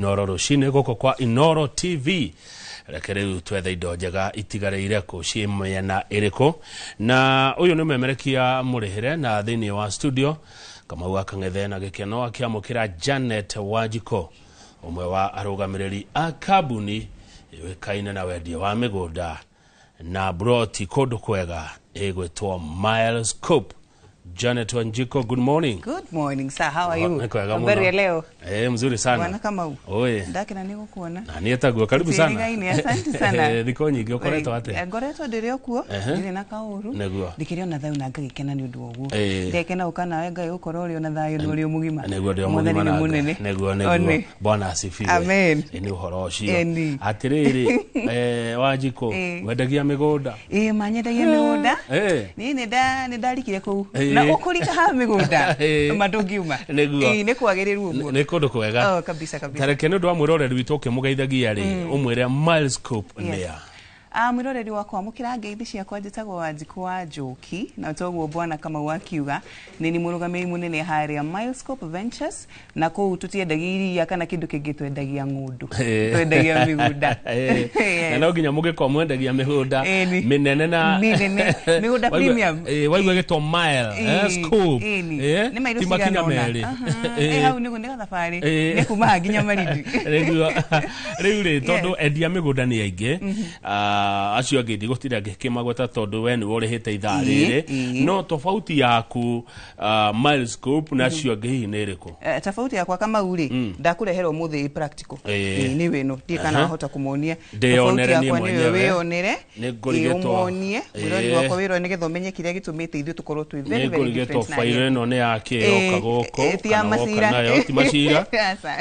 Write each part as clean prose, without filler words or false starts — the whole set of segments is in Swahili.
Inoro rucine goko kwa Inoro TV rekereu twethe indo njega itigareire ku ciemena iriko na uyu ni memerekia murihire na thini wa studio kama wakang'ethe na gikeno akiamukira Janet Wajiko umwe wa arugamiriri a kabuni wekaine na wendia wa migunda na broti kodu kwega egwetwo Milescope. Janet Wajiko, good morning. Good morning, sir. How are you? Habari ya leo? Mzuri sana. Bwana kama u. Oye. Ndakina niko kuona. Na nietagwo karibu sana. Asante sana. Thiko nyingi ukoretwo ate? Ngoretwo ndiri okuo, ndiri na kauru. Neguo. Ndikirio na thayu na ngagikena ni undu oguo. Ndekena ukana we ngai ukoro uri na thayu ni uri mugima. Neguo ndio mugima na munene. Neguo. Bwana asifiwe. Amen. Ni uhoro ucio. Atiriri Wajiko wendagia migunda. Manyendagia migunda. Ni ndarikire ku. Na ukurika ha migunda. Matungiuma. Ni kwagiriru uguo. Ni kundu kwega. Kabisa. Tarekene ndo amuroreri witoke mugeithagia ri umwire Milescope nea. Mwiroreri wakwa mukira ngeithi ciakwa njitagwo Wanjiku wa Njoki na toguo bwana kama wakiuga ni murugamiri munene haria Milescope Ventures na ko tutiendagia iria kana kindu kingi twendagia ngundu twendagia migunda na no nginya mugiko mwendagia migunda minene na migunda premium waigwa gitwo Milescope ni mairu ciga meri hau ni gunega thabari ni kuma nginya maridi riu ri tondu endia migunda ni aingi acio ngithi gutira ngikimagweta tondu we ni urihite ithaa riri no tofauti yaku Milescope na acio ngihi ni iriku tofauti yakwa kama uri ndakureherwo muthi practical ni weno ndikana hota kumonia tofauti yakwa ni we onere ni umonie wirori wakwa wiro ni gethomenye kiria gitumite ithu tukorwo twi very different na file no ne yake oka goko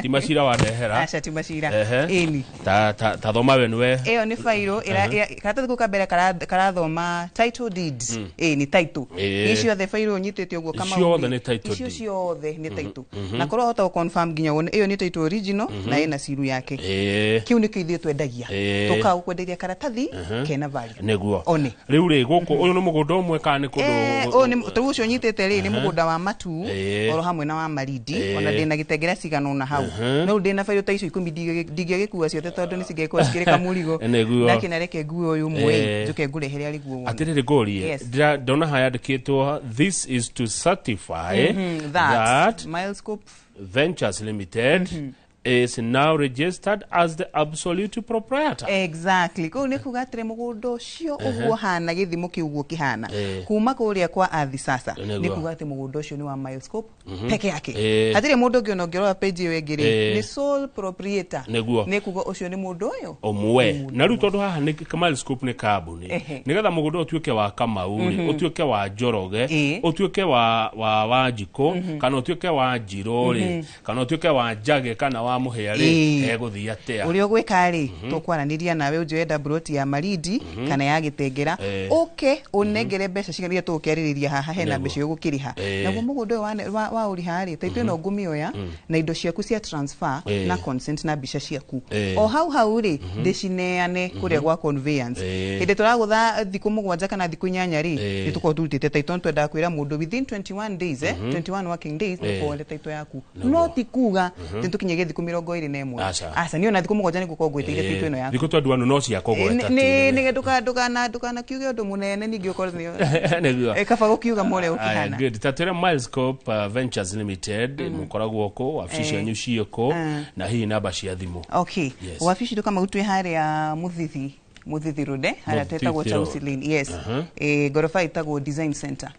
ti masira wa dehera acha ti masira ini ta thoma we niwe ni file kata tuko kabere karathoma title deeds ni title icio the file onyitete uguo kama icio the title icio ciothe ni title na korwo hota confirm ginya wone iyo ni title original na ina siru yake kiu ni kiithio twendagia tuka ukwenderia karatathi kena value neguo riu ri guku uyu ni mugunda umwe kana ni kundu ni tugucio nyitete ri ni mugunda wa matu oro hamwe na wa maridi ona ndina gitengera cigano na hau no ndina file ta icio 10 ndigegekua ciothe tondu ni cigekwa cikireka murigo ndakina reke guo uyu mwe njuke ngurehere ari guo wona atiriri gorie ndona hayandikitwo this is to certify that Milescope Ventures Limited is now registered as the absolute proprietor. Exactly. Ko ni kugatire mugundo cio uguo hana githimo kiuguo kihana kuma kuria kwa athi sasa ni kugate mugundo cio ni wa Milescope peke yake hatire mundu ngi onongero page iyo engire ni sole proprietor ni kugo ucio ni mundu uyo omwe na ru tondu haha ni Milescope ni kabuni nigetha mugundo utuike wa Kamauri utuike wa Njoroge utuike wa Wanjiko kana utuike wa Njirori kana utuike wa Njage kana wa muheari eguthia tea uri ogwika ri tukwaraniria nawe unjenda broti ya maridi kana ya gitengera unengere mbeca cigaria tukeriria haha hena mbeca ugukiriha naguo mugundo wa uri hari taito no ngumioya na indo ciaku cia transfer na consent na mbeca ciaku o hau ri ndicineane kuria gwa conveyance inde turagutha thiku mugwanja kana thiku 8 ri nituko tutite taito twenda kwira mundu within 21 days 21 working days nikuole taito yaku no tikuga tintukinye thiku 21 asa ni ona thiku mugwanja niguko gwitire taito ino yaku thiku twandu anu no cia kogweta ni ndukana kiuge undu munene ningi ukorwo neguo kafa gukiuga more ukihana good tatire Milescope Ventures Limited mukoragwo ko wabici cia nyucioko na hii namba cia thimu wabici ndo kama utwe haria Muthithi Road haria tetagwo Tausilin gorofa itagwo Design Center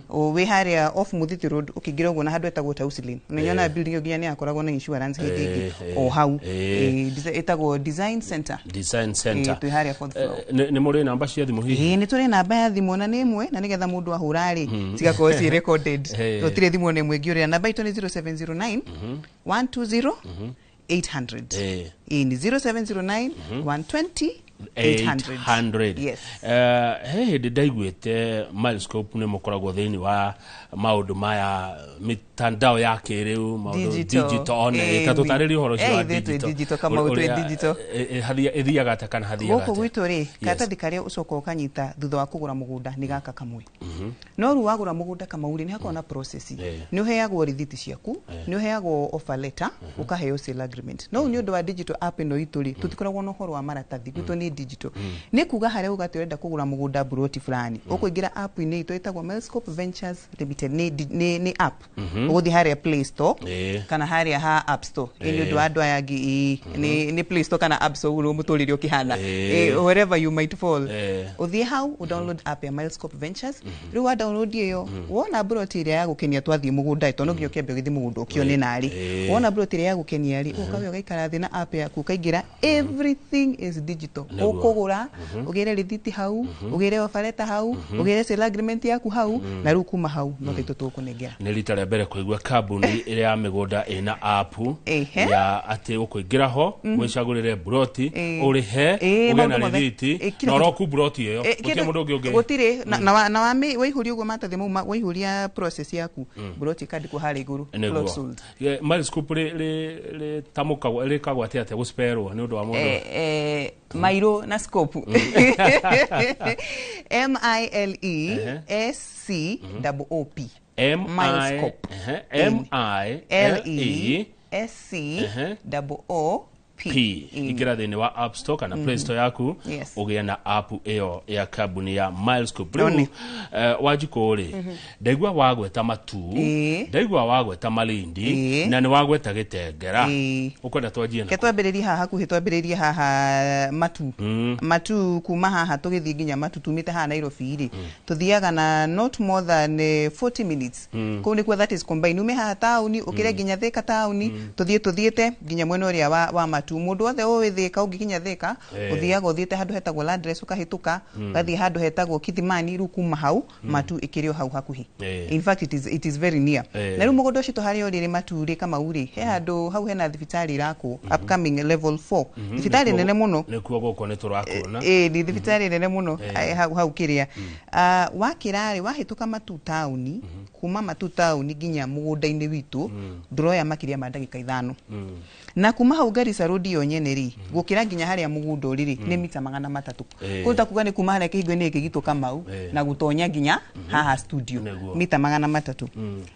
we haria off Muthithi Road ukigira ugo na handu etagwo Tausilin unyona building yo giani akoragwo na insurance hidi o hau itagwo Design Center twi haria 4th floor ni muri namba cia thimu hihi ni turi namba ya thimu na ni imwe na nigetha mundu ahurari cigakorwo ci recorded tire thimu ni imwe ngiuria namba itu ni 0709 120 800 ni 0709 120 800. Yes. Hey, did I with Milescope ne mukoragwo thini wa maundu maya mitandao ya kiriu digital ne tatutariri horo cia digital kama utwe digital hathia ethiaga ta kana hathia goko gwitu ri katathi karia ucoka ukanyita thutha wa kugura mugunda ni gaka kamwe no ru wagura mugunda kama uri ni hakona process ni uheagwo rithiti ciaku ni uheagwo offer letter ukaheo sale agreement no ni undu wa digital app ino ituri tutikoragwo no horo wa maratathi gwitu ni digital ni kuga haria ugatirenda kugura mugunda broti fulani ukuingira app ini ito itagwo Milescope Ventures Limited ni app uguthi haria Play Store kana haria ha App Store ini undu andu ayagi ni Play Store kana App Store uro muturire ukihana wherever you might fall uthie hau download app ya Milescope Ventures riu wa download iyo wona broti iria ya gukenia twathie mugunda ito no nginya kembe githi mugunda ukione nari wona broti iria ya gukenia ri ukawe ugaikara thina app yaku ukaingira everything is digital ukugura ugire rithiti hau ugire offer letter hau ugire sale agreement yaku hau na riu kuma hau no kitu tukunengera ni rita rĩa mbere kuigua kambuni iria ya migunda ina app ya ati ukuingira ho gwicagurire broti urihe uge na rithiti na roku broti iyo gutie mundu ungi gutire na wa waihuri ugo matathi mu waihuria process yaku broti kandi ku hari iguru sold Milescope le tamuka le kagwa ati go spero ni undu wa mundu Mairo na scope MILESCOOP Milescope MILESCOOP igira thini wa App Store kana Play Store yaku ugia na app iyo ya kambuni ya Milescope wajiko ri ndaigwa wagweta matu ndaigwa wagweta malindi na ni wagweta gitengera ukwenda twajie na ketwambiriria haha ku hitwambiriria haha matu kuma haha tugithi nginya matu tumite haha Nairobi ri tuthiaga na not more than 40 minutes ko ni kwa that is combine ume haha tauni ukire nginya Thika tauni tuthiete nginya mwena uria wa matu mundu othe withika ungikinya Thika uthiaga uthiete handu hetagwo Landress ukahituka gathi handu hetagwo Kithimani ru kuma hau matu ikirio hau hakuhi in fact it is very near na ru mugondo cito hari orire matu ri kama uri he handu hau hena thibitari rako upcoming level 4 thibitari nene muno nikuo goko ni turakona ni thibitari nene muno hau kiria wakirari wahituka matu tauni kuma matu tauni nginya mugunda-ini witu ndroya makiria ma ndagika 5 na kuma hau Garissa road yo nyene ri gukira nginya haria mugunda uriri ni mita 300 kuta kuga ni kuma haria kihingo ni kigito kamau na gutonya nginya haha studio mita 300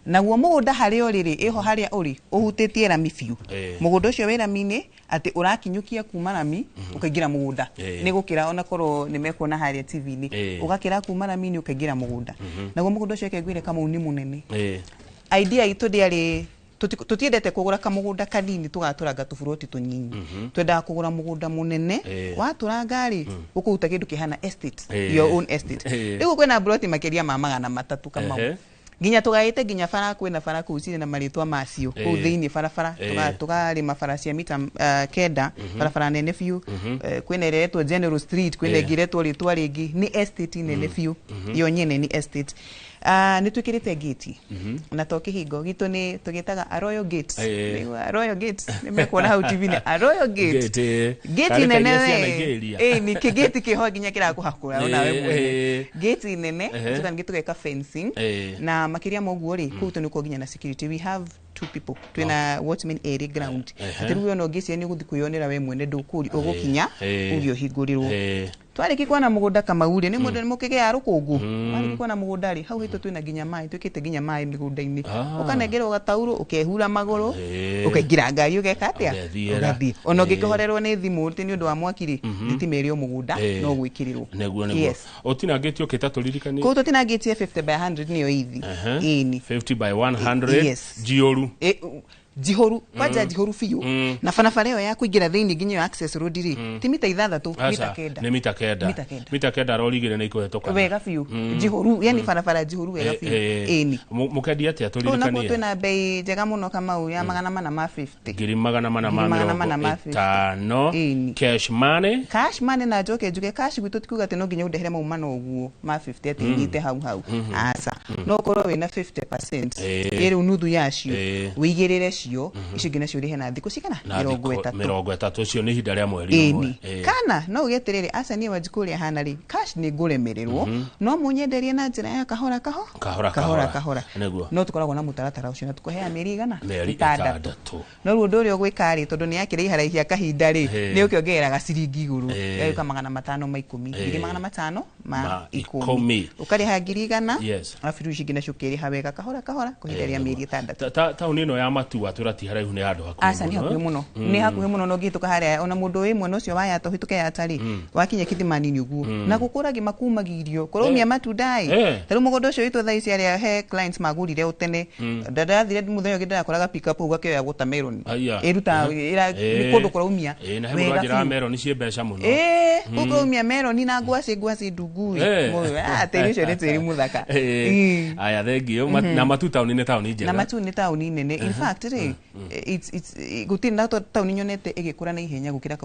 naguo mugunda haria uriri iho haria uri uhutitie rami fiu mugunda ucio wira mini ati urakinyukia kuma rami ukaingira mugunda ni gukira ona koro ni mekuona haria TV ni ugakira kuma rami ni ukaingira mugunda naguo mugunda ucio kegwire kama uni munene idea itu ndiari tutiendete kugura kamugunda kanini tugaturanga tuburoti tunyinyi twenda kugura mugunda munene waturanga ri ukuuta kindu kihana estate your own estate riu kwena broti makiria ma 300 kama nginya tugaite nginya fara kwena fara kucire na maritwa macio ku thiini farafara tugari mafara cia mita kenda farafara nene fiu kwena iretwo General Street kwena giretwo ritwa ringi ni estate nene fiu yo nyene ni estate ni twikirite gate na to kihingo gitu ni tugitaga a Royal Gate Royal Gate ni mekuona hau TV ni a Royal Gate gate nene ni kigeti kiho nginya kirakuhakura ona we gate nene tukangitugeka fencing na makiria moguo ri kuto ni kuginya na security we have 2 people twina watchman area ground atiruyo no gisi ni guthi kuyonera we mwene ndukuri ugukinya urio hingurirwo twariki kwana mugunda kama uri ni mundu mukige ya rukungu twariki kwana mugunda ri hau hito twina nginya mai twikite nginya mai migunda-ini ukanengerwo gatauro ukehura maguru ukaingira ngari ugeka atia ugathi ono ngikihorerwo ni thimu ti ni undu wa mwakiri nditimerio mugunda no gwikirirwo neguo utina ngeti ukita turirikani ko tutina ngeti 50 by 100 niyo ithi ini 50 by 100 jioru jihoru kwaja jihoru fiu na fanafare yo ya kuingira thiini nginya access road ri ti mita 6 mita kenda ni mita kenda rorigire na ikuhetoka wega fiu jihoru yani fanafara jihoru wega fiu eni mukedia ati aturirikani ona twina bei njega muno kama u ya 450 ngiri 450 cash money na joke juke cash gwitu tikuga ati no nginya udehere mauma no guo ma 50 ati nyite hau asa no korwo wina 50% iri unuthu yacio wigirire icio ingĩ nacio rihe na thikũ cigana 30 ucio ni hinda rĩa mweri umwe kana no ugeterere aca niĩ Wanjikũ ũrĩa hana rĩ cash nĩ ngũremererwo no mũnyenderie na njĩra ya kahora no tukoragwo na mũtaratara ũcio na tukũhea mĩeri igana 6 no rĩu ũndũ ũrĩa ũgwĩka rĩ tondũ nĩ yakĩrĩ iharaihia kahinda rĩ nĩ ũkĩongereraga ciringi igũrũ yagĩũka 510 210 ũkarĩha 100 arabu rĩu ingĩ nacio ũkĩrĩha wega kahora kũhinderia mĩeri 6 taũni ĩno ya Matua turati haraihu nĩ handũ hakuhĩ nĩ hakuhĩ mũno no ngĩhĩtũka harĩa ona mũndũ wĩ mwena ũcio wa Yatta ũhĩtũke Yatta rĩ wakinya Kĩthimani-inĩ ũguo na gũkũragi makumagĩrio kũraumia matunda rĩu mũgũnda ũcio witũ thaa ici arĩa he clients magũrire ũtene ndarathire mũthenya ũngĩ ndarakoraga pick up ũguo akĩoya watermelon ĩruta nĩ kũndũ kũraumia wega njĩra melon ciĩ mbeca mũno kũraumia melon na ngwacĩ ndungu tĩri ũcio nĩ tĩri mũthaka aya thengio na Matu taũni nĩ taũni njega na Matu nĩ taũni nene in fact rĩ gũtirĩ na taũni nyonete ĩgĩkũra na ihenya gũkĩra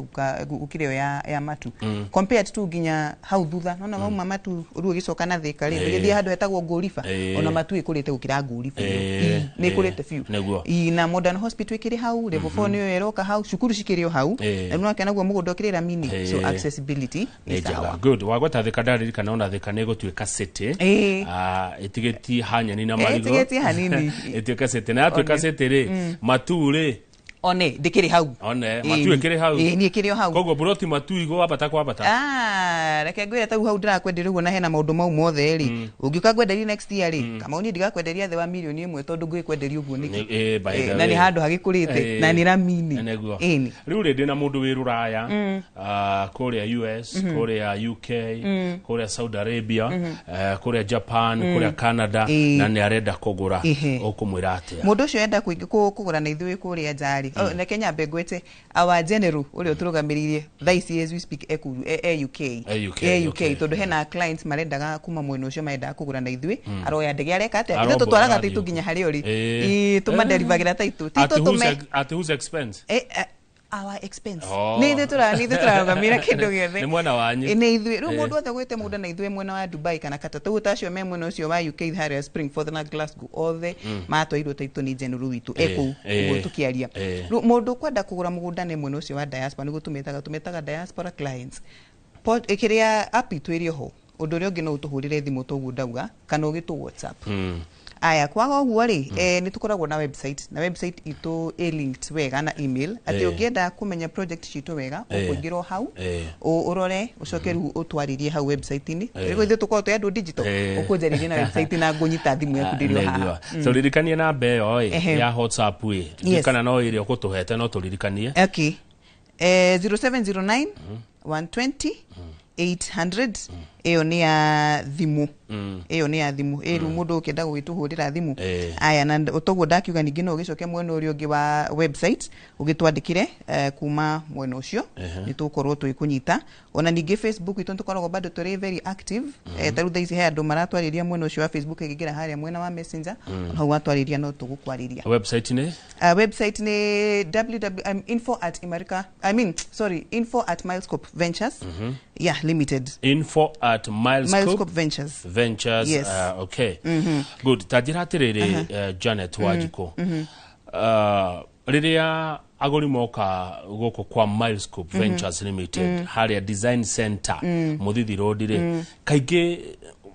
ĩyo ya Matu compared to nginya hau thutha nona wauma Matu rĩu ũgĩcoka na Thika rĩ ũgĩthiĩ handũ hetagwo Ngũriba ona Matu ĩkũrĩte gũkĩra Ngũriba nĩ ĩkũrĩte biũ na Modern Hospital ĩkĩrĩ hau level 4 nĩyo ĩroka hau cukuru cikĩrĩ o hau na no naguo mũgũnda ũkĩrĩ Ramini so accessibility is sawa good wagweta Thika ndaririkana ona Thika nĩ gũtuĩka city ĩtigĩtie hanyani na marigo ĩtuĩka city na yatuĩka city rĩ Matu rĩ one ndikiri hau Matu ikiri hau ni ikiri hau koguo buroti Matu igo wabata reke ngwire ta hau ndirakwenderia uguo na hena maundu mau mothe ri ungiuka kwenderia next year ri kama uni ndigakwenderia the wa milioni 1 tondu ngwikwenderia uguo niki na ni handu hagikurite na ni Ramini riu rindi na mundu wi ruraya kuria US kuria UK kuria Saudi Arabia kuria Japan kuria Canada na ni arenda kugura ukumwira atia mundu ucio enda kugura na ithui kuria jari na Kenya begwete our general uri uturugamiririe thaisi as we speak UK tondu hena clients marendaga kuma mwena ucio marendaga kugura na ithui aroya ndege areka atia ithu tutwaraga titu nginya hari uri tuma delivagira taitu tito tume at whose expense our expense ni turarugamira kindu giothe ni mwana wanyu ni ithui ru mundu othe gwite mundu na ithui mwena wa Dubai kana kata tu tacio me mwena ucio wa UK Harrier Springford na Glasgow othe matwairwo taitu ni general witu uguo tukiaria ru mundu kwenda kugura mugunda ni mwena ucio wa diaspora ni tumetaga diaspora clients ikiria app itwirio ho undu uri ungi no utuhurire thimu tugu ndauga kana ugitu WhatsApp aya kwaga uguo ri ni tukoragwo na website itu linked wega na email ati ungienda kumenya project citu wega ukuingirwo hau urore ucoke ru utwaririe hau website ini rĩu ithu tukorwo tu andu digital ukunjaririe na website na ngunyita thimu yaku ndirio haha so ririkanie na mbeyo ya WhatsApp kana no ire ukutuhete no turirikanie 0709 120 800 iyo ni ya thimu ru mundu ukenda gwituhurira thimu aya na utoguo ndakiuga ningi no ugicoke mwena uri ungi wa website ugitwandikire kuma mwena ucio ni tukorwo twikunyita ona ningi Facebook itu tukoragwo bado turi very active taru thaici he andu maratwariria mwena ucio wa Facebook igigira haria mwena wa Messenger hau watwariria no tugukwariria website ni info@Milescope Ventures Limited info@Milescope Ventures yes. Okay good tajira atiriri Janet Wanjikũ riria aguri moka goko kwa Milescope Ventures Limited haria design center Muthithi Road ri kaingi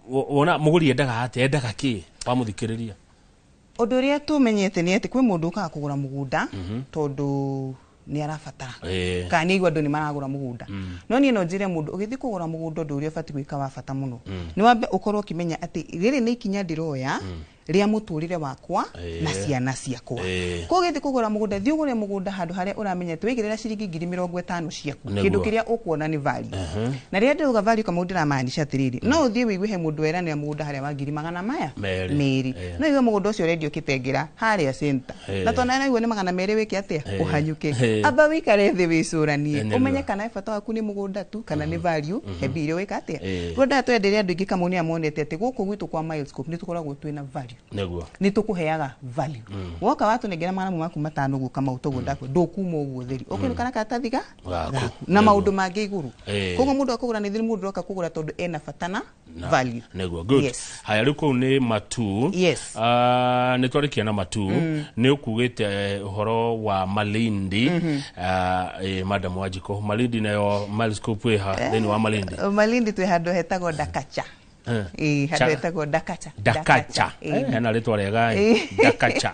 wona muguri endaga ki wamuthikiriria undu ria tumenyete ni ati kwi mundu ukaga kugura mugunda tondu ni arabatara kana ni igwa ndu ni maragura mugunda no ni no njire mundu ugithi kugura mugunda ndu uri fati gwika wa bata muno ni wambe ukorwo kimenya ati riri ni ikinya ndiroya ria muturire wakwa na ciana ciakwa ko githi kugura mugunda thiugure mugunda handu haria uramenya twigirira ciringi 50,000 ciaku kindu kiria ukuona ni value na ria ndiuga value kama ndira maanisha tiriri no uthie wigue he mundu eranira mugunda haria wa 200 maya meri no iwe mugunda ucio redio kitengera haria center na tona na iwe ni 200 wiki atia uhanyuke aba wikare thi wicuranie umenye kana ibata waku ni mugunda tu kana ni value he biro wika atia ronda twenderia andu ingi kama ni amonete ati guku gwitu kwa Milescope ni tukoragwo twina value value neguo ni tukuheaga value woka watu negera mana maku matano guka mautogo ndako ndokuma uguo theri okirukana katathiga na maundu mangi iguru koguo mundu akugura ni thiri mundu roka kugura tondu ena fatana value neguo good haya riku ni matu ni twarikia na matu ni ukugite uhoro wa Malindi madam Wajiko Malindi nayo Milescope ha theni wa Malindi twi handu hetagwo Dakacha handu hetagwo Dakacha na ritwa rega Dakacha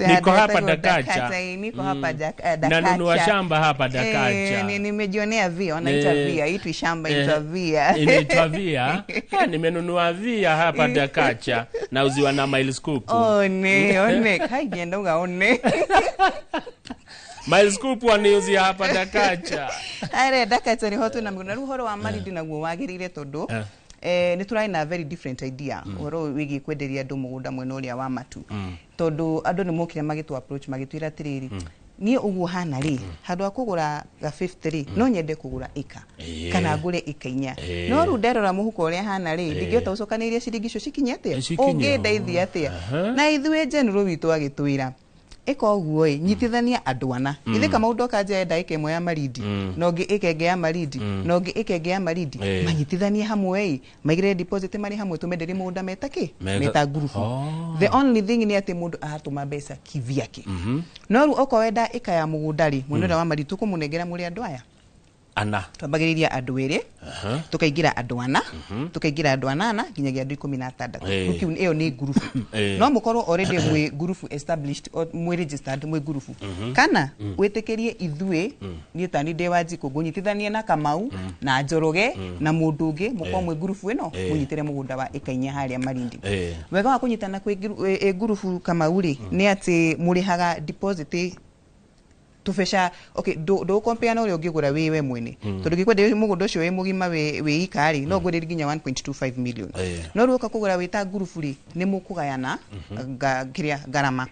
niko hapa Dakacha niko hapa Dakacha na nunua shamba hapa Dakacha nimejionea via wanaita via itwi shamba inaitwa via inaitwa via nimenunua via hapa Dakacha na uziwa na Milescope one kaigenda ugaone Milescope waniuzia hapa Dakacha aire Dakacha ni hotu na muguna ruhoro wa Malindi naguo wagirire tondu ni turai na very different idea oro wigi kwenderia andu mugunda mwena uria wa matu tondu andu ni mokire magitu approach magitwira tiriri nie uguo hana ri handu akugura ga 53 no nyende kugura ika kana ngure ika inya no ru nderora muhuko uria hana ri ndingiota ucokaniria ciringi cio cikinyete ungindeithia atia na ithuĩ general witu agitwira eko guo nyitithania andwana ithe kama undoka nje ndaika imwe ya Malindi nongi ikenge ya Malindi nongi ikenge ya Malindi manyitithania hamwe maigire deposit mari hamwe tumenderi mugunda meta group the only thing ni ati mundu ahatuma mbeca kivyake no ru oko wenda ika ya mugundari mundu wa Malindi tukumunengera muri andu aya ana twambagiriria andu ere tukaigira andu ana tukaigira andu anana nginyagia andu 16 ukiu iyo ni group no mukorwo already mwe group established mwe registered mwe group kana witekerie ithuĩ ni tani de Wanjiko gunyitithania na Kamau na Njoroge na mundu ungi mukwa mwe group ino munyitire mugunda wa ikainya haria Malindi wega wa kunyitana kwe group Kamau ri ni ati murihaga deposit tufesha okay do compare na uri ugigura wiwe mwene tondu gikwende mugundo cio wi mugima wi ikari no ngwende ginya 1.25 million no ruka kugura wita group ri ni mukugayana kiria garama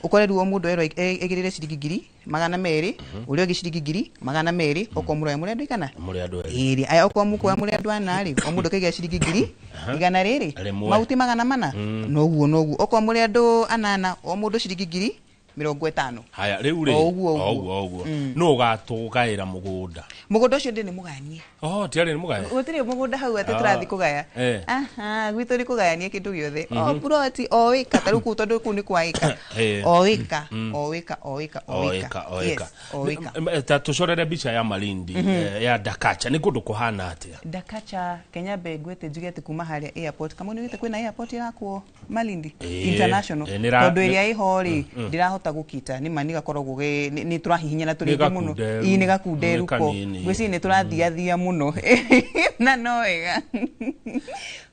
ukore ruo mundu ero egirire ciringi 200 uri ogi ciringi 200 okomura muri andu ikana muri andu iri aya okomukwa muri andu anari omundu kaiga ciringi 100 riri mauti 400 no guo okomuri andu anana o mundu ciringi 50 haya riu ri oguo no gatugaira mugunda ucio ndi ni muganie tiari ni mugaya utiri mugunda hau ati turathi kugaya gwitu ri kugayania kindu giothe buroti o ika taruku tondu ku ni kwa ika o ika ta tucorere bicha ya Malindi ya Dakacha ni kundu kuhana atia Dakacha Kenya begwete jugete kuma haria airport kama ni kwina airport yakwo Malindi international tondu area iho ri ndirahota gukita ni mani gakorogwo ni turahihinya na turi muno ni gakunderuko gwisi ni turathiathia muno na noega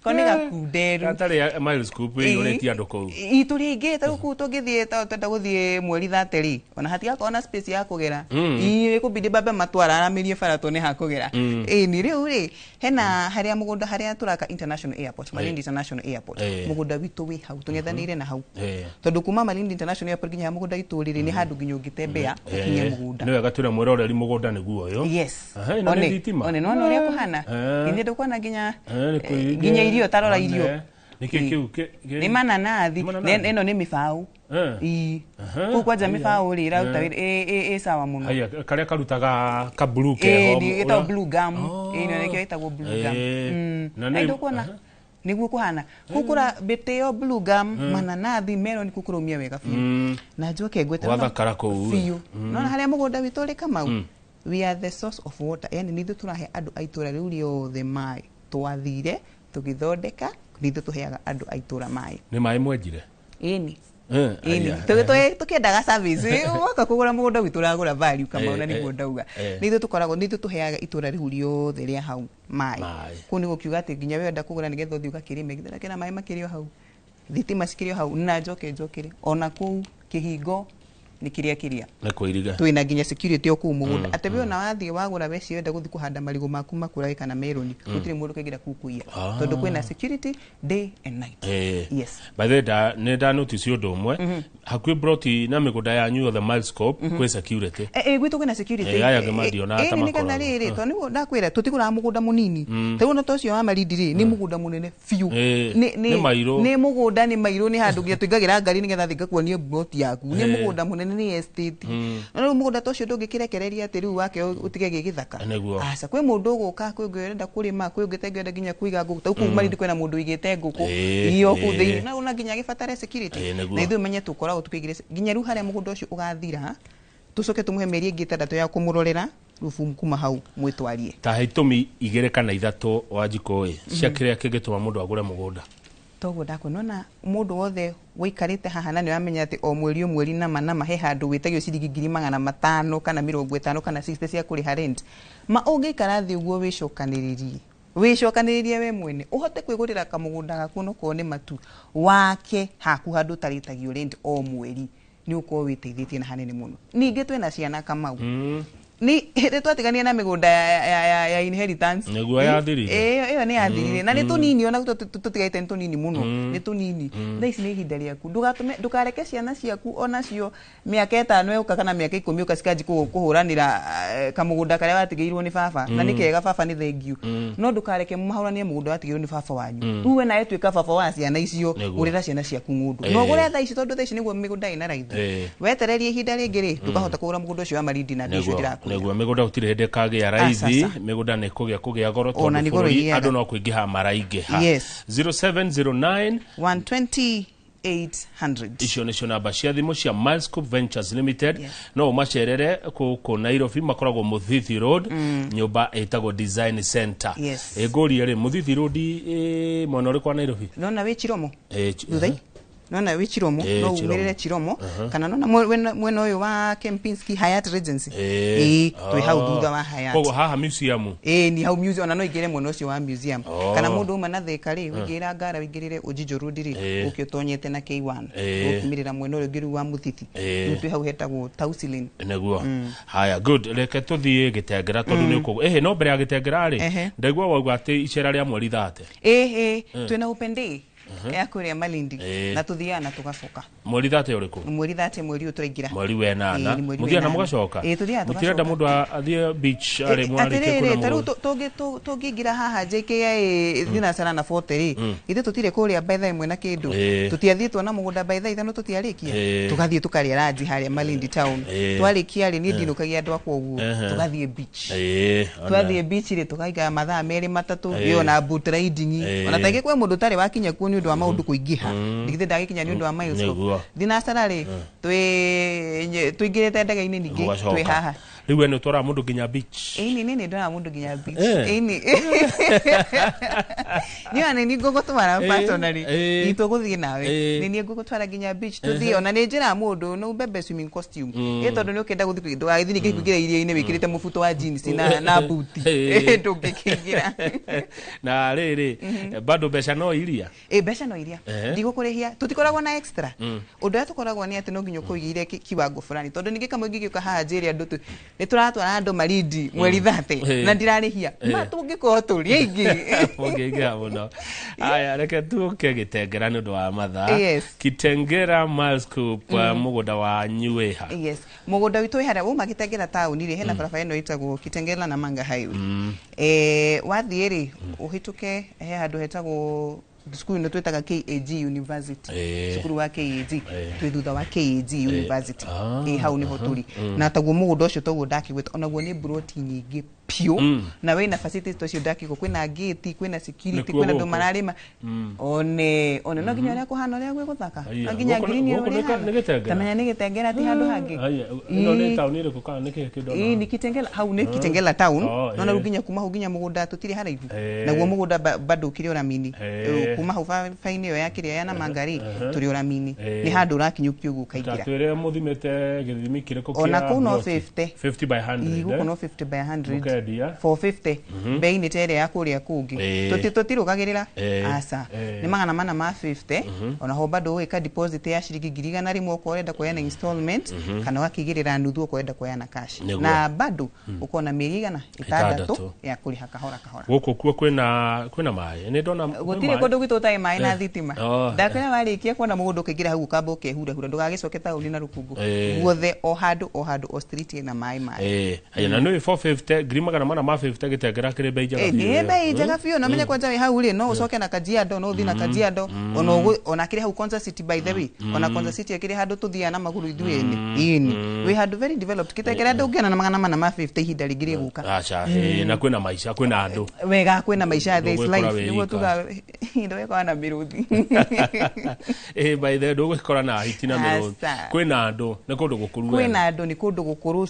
koni gakunderu atari Milescope yoreti andu kou ituringi taruku tungithie tenda guthie mweri 30 ona hatia kona space ya kugera kubidi baba matwara aramirie farato ni hakugera ni riu ri hena haria mugunda haria turaka international airport Malindi international airport mugunda witu wi hau tungethanire na hau tondu kuma Malindi international airport ginya mugunda iturire ni handu ginyo gitembea ukinye mugunda ni wega twira mwero ri mugunda niguo yo yes one no ria kuhana indi ndukwana ginya irio tarora irio ni mananathi eno ni mifau ku kwaja mifau ri rauta sawa muno haya karia karutaga ka blue ke ho ito blue gum ino nekio itagwo blue gum na ndukwana niguo kuhana kukura beteo blue gum mananathi melon kukurumia wega fiu na njoke ngwete wathakara kou fiu no haria mugunda witu ri Kamau we are the source of water yani nithu turahe andu aitura riu riothe mai twathire tugithondeka nithu tuheaga andu aitura mai ni mai mwenjire ini tukiendaga service waka kugura mugunda witu ragura value kama una niguo ndauga nithu tuheaga itura riu riothe ria hau mai kuni gukiuga ati nginya we enda kugura nigetha uthi ugakirime githera kina mai makirio hau thitima cikirio hau na njokere ona kuu kihingo ni kiria na kuiriga twina nginya security oku mugunda atebe ona wathie wagura beci wenda guthi kuhanda marigo maku makura kana meloni gutire mundu kagira kukuia tondu kwina security day and night. Yes, by the way nenda notice undu umwe hakwi broti na migunda yanyu the Milescope kwe security gwitu kwina security aya gemadio na hata makoro ni kana riri tondu ndakwira tutigura mugunda munini teguo no tocio wa marindi ri ni mugunda munene fiu ni mugunda ni mairo ni handu ngia tuingagira ngari nigetha thinga kuonia broti yaku ni mugunda munene ni estate no mugunda tocio ndungikirekereria ati riu wake utige gigithaka aca kwi mundu guka kwi ngirenda kurima kwi ngitengenda nginya kuiga nguku tau ku marindi kwina mundu igite nguku iyo ku thini na una nginya gibatare security na ithu menye tukoragwo tukigire nginya riu haria mugunda ucio ugathira tucoke tumuhe meri ingi 6 ya kumurorera rufu kuma hau mwitwarie ta haitumi 2 kana 3 wajikoi cia kiria kingituma mundu agure mugunda togo ndakwona mundu wothe wikarite haha na ni wamenya ati o mweri na manama he handu witagio ciringi 500 kana 50 kana 60 cia kuriha rent ma ungikara thi uguo wicokaniririe we mwene uhote kwigurira kamugunda gaku no kone matu wake haku handu taritagio rent o mweri ni uko witeithitie na hanene muno ningi twina ciana kamau ni twatigania na migunda ya inheritance neguo yathirire iyo ni yathirire na ni tunini ona tutigaite tunini muno ni tunini thaici ni ihinda riaku ndukareke ciana ciaku onacio miaka 5 uka kana miaka 10 uka cikaji kuhuranira kamugunda karia watigeirwo ni baba na ni kega baba ni thengiu no ndukareke mahuranie mugunda watigeirwo ni baba wanyu uwe nae twika baba wa ciana icio urira ciana ciaku ngundu no gure thaici tondu thaici niguo migunda ina raithi wetererie ihinda ringi ri tukahota kugura mugunda ucio wa marindi na ndicio ndiraku neguo migunda utire hende kagia raithi migunda ni kugia goro tondu bũrũri andu no kuingiha maraingiha 0709 120 800 icio nicio namba cia thimu cia Milescope Ventures Limited no macerere ku Nairobi makoragwo Muthithi Road nyumba etagwo Design Center egoria ri Muthithi Road mwana uri kwa Nairobi nona wi Chiromo thuthai nona wi Chiromo no umirire Chiromo kana nona mwena uyu wa Kempinski Hyatt Regency twi hau thutha wa Hyatt kogo haha museum ni hau museum ona no igire mwena ucio wa museum kana mundu uma na theka ri wingira ngara wingirire Ujinjo Road ri ukiotonyete na K1 ukimirira mwena uyu ngiru wa Muthithi twi hau hetagwo Tausilin neguo haya good reke tuthie Gitengera tondu ni uko no mbere ya Gitengera ri ndaigwa wauga ati icera ria mweri 30 twina upende ya kuria Malindi na tuthiana tugacoka mweri 30 uriku mweri 30 mweri uturaingira mweri wenana muthiana mugacoka mutirenda mundu athie beach ari mwarike kuna taru tungingira haha JKI thina sana na forte ithe tutire kuria baitha imwe na kindu tutiathietwo na mugunda baitha ithano tutiarikia tugathie tukaria ranji haria Malindi town twarikia ri ni ndinukagia andu akwa uguo tugathie beach twathie beach ri tukaiga mathaa meri matatu yo na boat riding ona taige kwa mundu tari wakinya kuo ni undu wa maundu kuingiha ndigithe ndagikinya ni undu wa Milescope thina sarari tuingirete ndege-ini ningi twi haha riu eno twara mundu nginya beach ni ndora mundu nginya beach ni ana ni gogo twara personally ni tuguthie nawe ni gogo twara nginya beach tuthie ona ni njira mundu no bebe swimming costume tondu ni ukenda guthie ndo aithi ni kikugira iria-ini wikirite mubuto wa jeans na buti ndungikingira na riri bado besha no iria besha no iria ndigukurihia tutikoragwo na extra undu ya tukoragwo ni ati no nginyo kuigire kiwango fulani tondu ningi kamwe ngigioka haha njiri andu ni turatwara andu marindi mweri 30 na ndirarihia ma tungiko turia ingi ongiga muno aya reke tuke Gitengera ni undu wa mathaa Gitengera Milescope mugunda wa Nyweha mugunda witu haria uma Gitengera town ri hena barabara ino itagwo Gitengera na Manga highway wathie ri uhituke he handu hetagwo skulu ino twetaga KAG University skulu wa KAG twi thutha wa KAG University hau niho turi na taguo mugunda ucio toguo ndakigweta onaguo ni broti nyingi pio na we na facilities tocio ndakigwo kwina gate kwina security kwina ndo mararima one no nginya ria kuhana ria gwe guthaka nginya green ria tamenya ni Gitengera ti handu hangi ino ni town ire kuka ni kindo ni Gitengera hau ni Gitengera town no na nginya kuma hau nginya mugunda tutire haraihu naguo mugunda bado ukiri ora mini kuma hau faini yo ya kiria ya na mangari turi Oramini ni handu rakinyukio ugu kaingira tatwire muthimete githimi kiriko kia ona kuno 50 by 100 kuno 50 by 100 for 50 bei ni tere ya kuria kungi tutirugagirira asa ni magana mana ma 50 ona ho bado weka deposit ya shilingi 100 ukorenda kuya installment kana wakigirira nuthu ukorenda kuya na cash na bado ukona mirigana itadatu ya kuriha kahora guku kuo kwina mai ni ndona gutire kundu gwitu tai mai na thitima ndakwira warikia kuona mugundu kigira hau ukamba ukehura ndugagicoke tauni na rukungu guothe o handu street na mai na no 450 grimagana mana ma 50 gitengera kire bei jaga biyo bei jaga biyo na menya kwanja hau ri no ucoke na Kajiado no uthi na Kajiado ona kire hau Konza City by the way ona Konza City kire handu tuthia na maguru ithueni we had very developed kitengera ndungiana na magana mana ma 50 hinda rigire guka acha na kwina maisha kwina andu wega kwina maisha there is life niguo tuga ndo weka na miruthi by the way gukora na hitina miruthi kwina andu ni kundu gukuru kwina andu ni kundu gukuru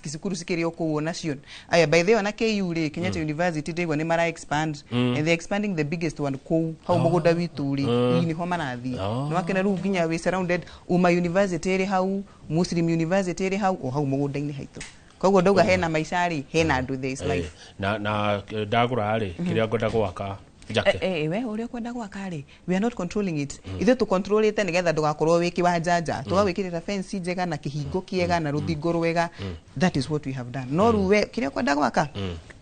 sikuru sikirio kuona cio aya by the way na KU ri Kenyatta University ndigwa ni mara expand and they expanding the biggest one ku hau mugunda witu ri ni ho marathi no wakena ru ginya we surrounded Uma University ri hau Muslim University ri hau o hau mugunda-ini haitu koguo ndauga hena maisha ri hena andu there is life na ndagura ri kiria ngenda gwaka jake we uri kwenda gwaka ri we are not controlling it ithe to control it nigetha ndugakorwo wiki wa janja tugawikirira fence njega na kihingo kiega na ruthingo rwega that is what we have done no ruwe kiria kwenda gwaka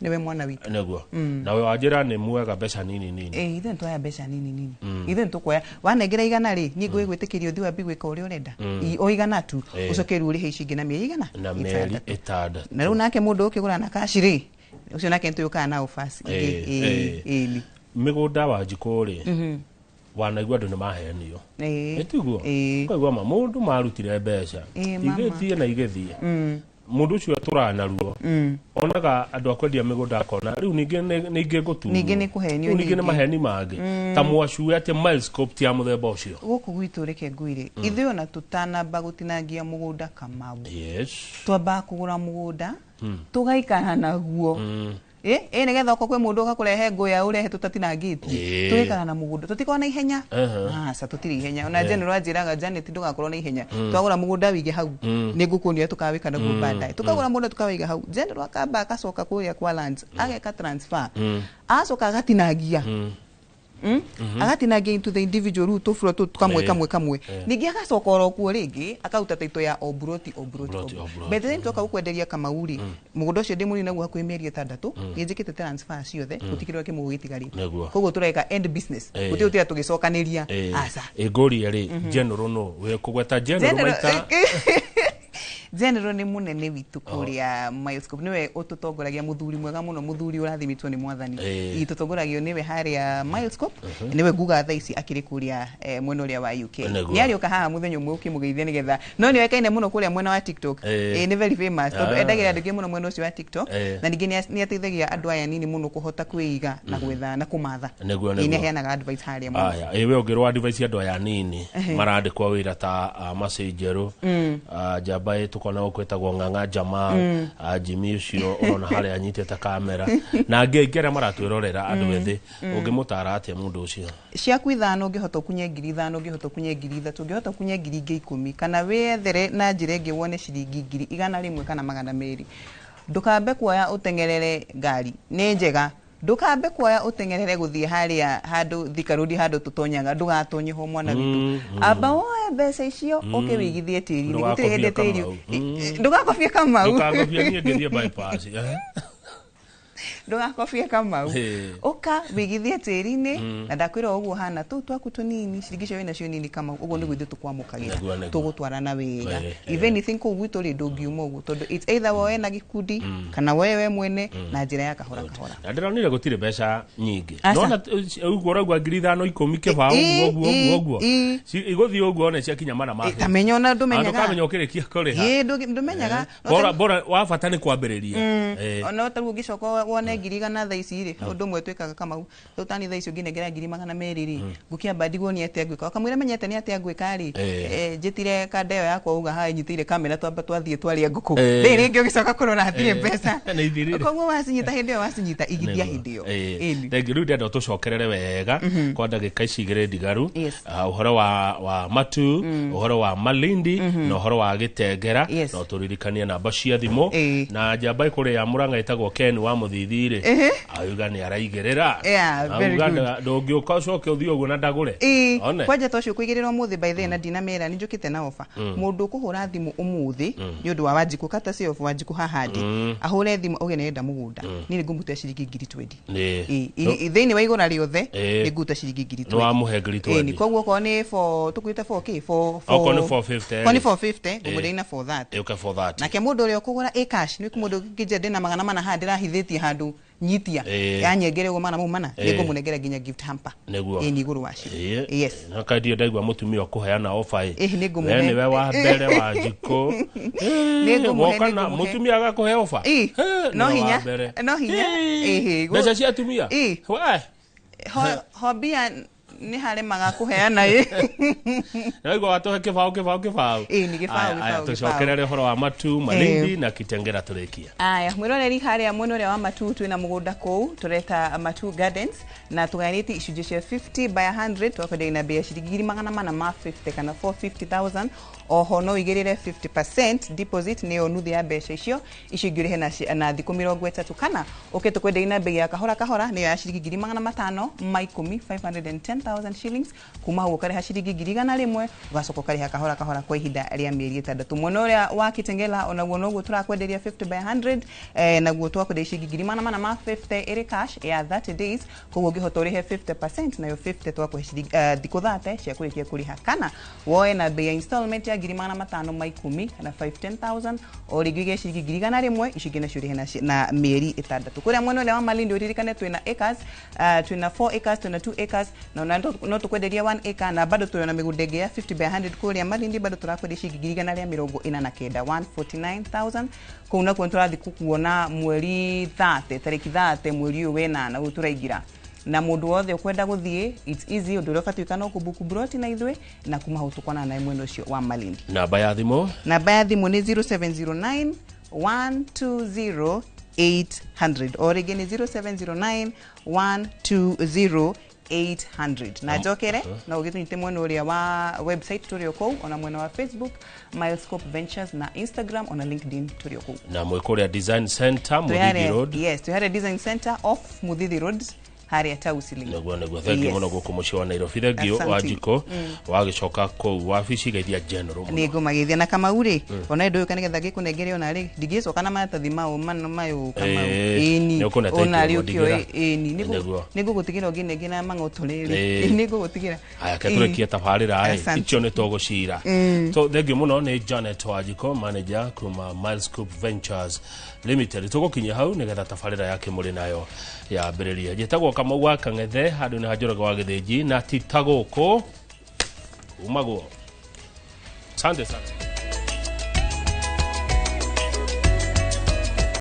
niwe mwana witu neguo nawe wajira ni mwega beca nini ithe ntoya beca nini ithe ntukoya wanengera igana ri ni gwitikirio thi wabi gwika uri urenda o igana tu ucokeru uri heicingi na mieri igana na mieri itada na ru nake mundu ukigura na cash ri ucio nake ntuyuka na ofasi ni migunda wa jikori wanaigua ndu ni mahenio etiguo kaigua mundu marutire beca igithie na igithie mundu ucio turana ruo onaga andu akwendia migunda akona riu ningi gutu ningi ni kuhenio ningi ni maheni mangi ta mwacue ati milescope tia muthemba ucio guku gwitu reke ngwire ithuĩ ona tutanamba gutinangia mugunda Kamau twamba kugura mugunda tugaikara naguo nigetha uko kwe mundu ugakurehe nguya urehe tutatinangite turikana na mugunda tutikona na ihenya sa tutiri ihenya ona general ajiraga Janet ndugakorwo na ihenya twagura mugunda wige hau nigukunia tukawika na gubanda tukagura mugunda tukawiga hau general akamba akacoka kuria kwa lands ageka transfer acoka agatinangia agatinangia into the individual route tufuro kamwe ningi agacoka orokuo ringi akauta taito ya obroti bethe ntoka gukwenderia Kamauri mugunda ucio ndi muri naguo hakuhi mieri 6 nijikite transfer ciothe gutikirwa kimugitigarite koguo tureka end business gutiutira tugicokaniria asa igori ri general no we kugweta general maita general ni munene witu kuria milescope niwe ututongoragia muthuri mwega muno muthuri urathimitwo ni mwathani itutongoragio niwe haria milescope niwe nguga thaici akiri kuria mwena uria wa UK ni ari ukahaha muthenyo mwe ukimugeithia nigetha no ni wekaine muno kuria mwena wa TikTok ni very famous tondu endagira andu muno mwena ucio wa TikTok na ningi ni ateithagia andu aya nini muno kuhota kwiga na gwetha na kumatha ni heanaga advice haria muno aya ewe ongirwa advice andu aya nini marandikwa wira ta macenjeru jabai tukona ukwetagwo nganga jamaa Jimmy ucio ona hali anyitete kamera na angengera maratwirorera andu ethi ungimutara atia mundu ucio ciaku ithano ngihota kunye 5,000 ngihota kunye 3,000 ngihota kunye 10,000 kana wethere na njire ngi wone ciringi 100 kana 200 ndukambe kuoya utengerere ngari ni njega ndukambe kuoya utengerere guthie haria handu thikarudi handu tutonyaga ndugatonyeho mwana witu aba woe mbeca icio oke wigithie tiri ni gutire hende tiri ndugakofia Kamau ndugakofia ni ngethie bypass ndugakofia Kamau oka wigithie tiri-ini na ndakwira uguo hana tu twaku tunini ciringi wina cio nini Kamau uguo ni gwithu tukwamukagira tugutwarana wega if anything ko gwitu ri ndungiuma uguo tondu it's either woe na gikundi kana wewe mwene na njira ya kahora na ndironire gutire beca nyingi nona uguo uragwa 5,000 10 kibao uguo iguthi uguo ona cia kinya mana mafi tamenya ona ndumenyaga ndukamenya ukirikia kuriha ndumenyaga bora wa bata ni kwambiriria ona taru ngicoka wone 100 thaa ici ri undu mwe twikaga mwega kama utani tha icio nginegera 200,000 ngukia bandigo ni ate ngwika akamwira menyete ni ate ngwika ri njitire kadeo yakwa uga ha nyitire kamera twamba twathie twaria nguku riri ngio gicoka kurora hathire mbeca koguo wasinyita hindio wasinyita igithia hindio thengiru ndendo tucokerere wega kwa ndagika ici igire ndigaru uhoro wa matu uhoro wa Malindi na uhoro wa Gitengera no turirikanie namba cia thimu na njamba ikuri ya Muranga itagwo Ken wa Muthithire ayuga ni araigerera Uganda ndongioka coke uthio uguo na ndagure kwanja tocio kuigirirwo muthi by the na dinamera ni njukite na ofa mundu kuhura thimu umuthi ni undu wa Wanjiku kata si of Wanjiku hahandi ahure thimu uge nenda mugunda ni ngumuta ciringi 20 thini wa igura riothe ni nguta ciringi 20 no amuhe 20 ni koguo ko ni for tukwite 4k for ko ni 450 ko ni 450 ngumudeina for that okay for that na ke mundu uri okugura e-cash ni kumundu kije ndina magana mana handira hithitie handu nyitia yanyengere go mana mumana nego munegera ginya gift hamper ni guru washi yes nakadio ndaigwa mutumia okuheana offer nego muhe ni we wa mbere wa Njiko nego muhe kana mutumia agakuhe offer no hinya beca cia tumia hobia ni hale maga kuheana naigwa watohe kibao ni kibao tucokerere horo wa Matu Malindi na Kitengera turekia aya mwiroreri hale mwonore wa Matu twina mugunda kou tureta Matu Gardens na tuganiti icunjĩ cia 50 by 100 twakwenda bei ciringi 450 kana 450,000 oho no igirire 50% deposit ni onuthi ya mbeca icio ingirihe na thiku 30 kana uketukwenda ina bei ya kahora ni ya ciringi 500 maikumi 510,000 shillings kuma huo kare ha ciringi 100 ugacoka kare ha kahora kwa ihinda ria mieri 6 mwonore wa Kitengela onaguo noguo turakwenderia 50 by 100 naguo twakwenderia ciringi 450 iri cash ya 30 days koguo ngihota urihe 50% nayo 50 twakwe thiku 30 cia kurikia kuriha kana woe na bei ya installment ya 500 maikumi na 510,000 origige ciringi 100 icigina ciurihe na mieri 6 kuria mwonore wa Malindi uririkane twina acres twina 4 acres twina 2 acres na no tukwenderia 1 acre na bado twina migundege ya 50 by 100 kuria Malindi bado turakwenderia ciringi 149 149,000 kuna kwa turathi kukuona mweri 30 tariki 30 mweri wena na uturaingira na mundu wothe ukwenda guthie it's easy undu rofatu kana kubuku broti na ithwe na kuma hutukwana na mwendo ucio wa Malindi namba ya thimu ni 0709 120 800 or again 0709 120 800 na jokere na ugitunite mweno uria wa website turio kou ona mweno wa Facebook Milescope Ventures na Instagram ona LinkedIn turio kou na mwekuria Design Center Muthithiri Road yes tu had a Design Center off Muthithiri Road haria tausili nego thank you muno gukumucio wa Nairobi thengio wa Njiko wagicoka kou wabici geithia general nego magithia na kama uri ona ndu kanigetha gikunengere ona ri ndigicoka na matathi mao mano mayo kama ini ona ri ukio ini nego gutigira nginege na mangotoreri nego gutigira aya keturekia tabarira icio ne togucira so thengio muno ni Janet Wanjiko manager kuma Milescope Ventures Limited tugukinya hau nigetha tabarira yake muri nayo ya mbiriria jetagwo Kamau Kang'ethe handu ni Hanjoroge wa Githĩnji na titaguko umagwo. Asante sana.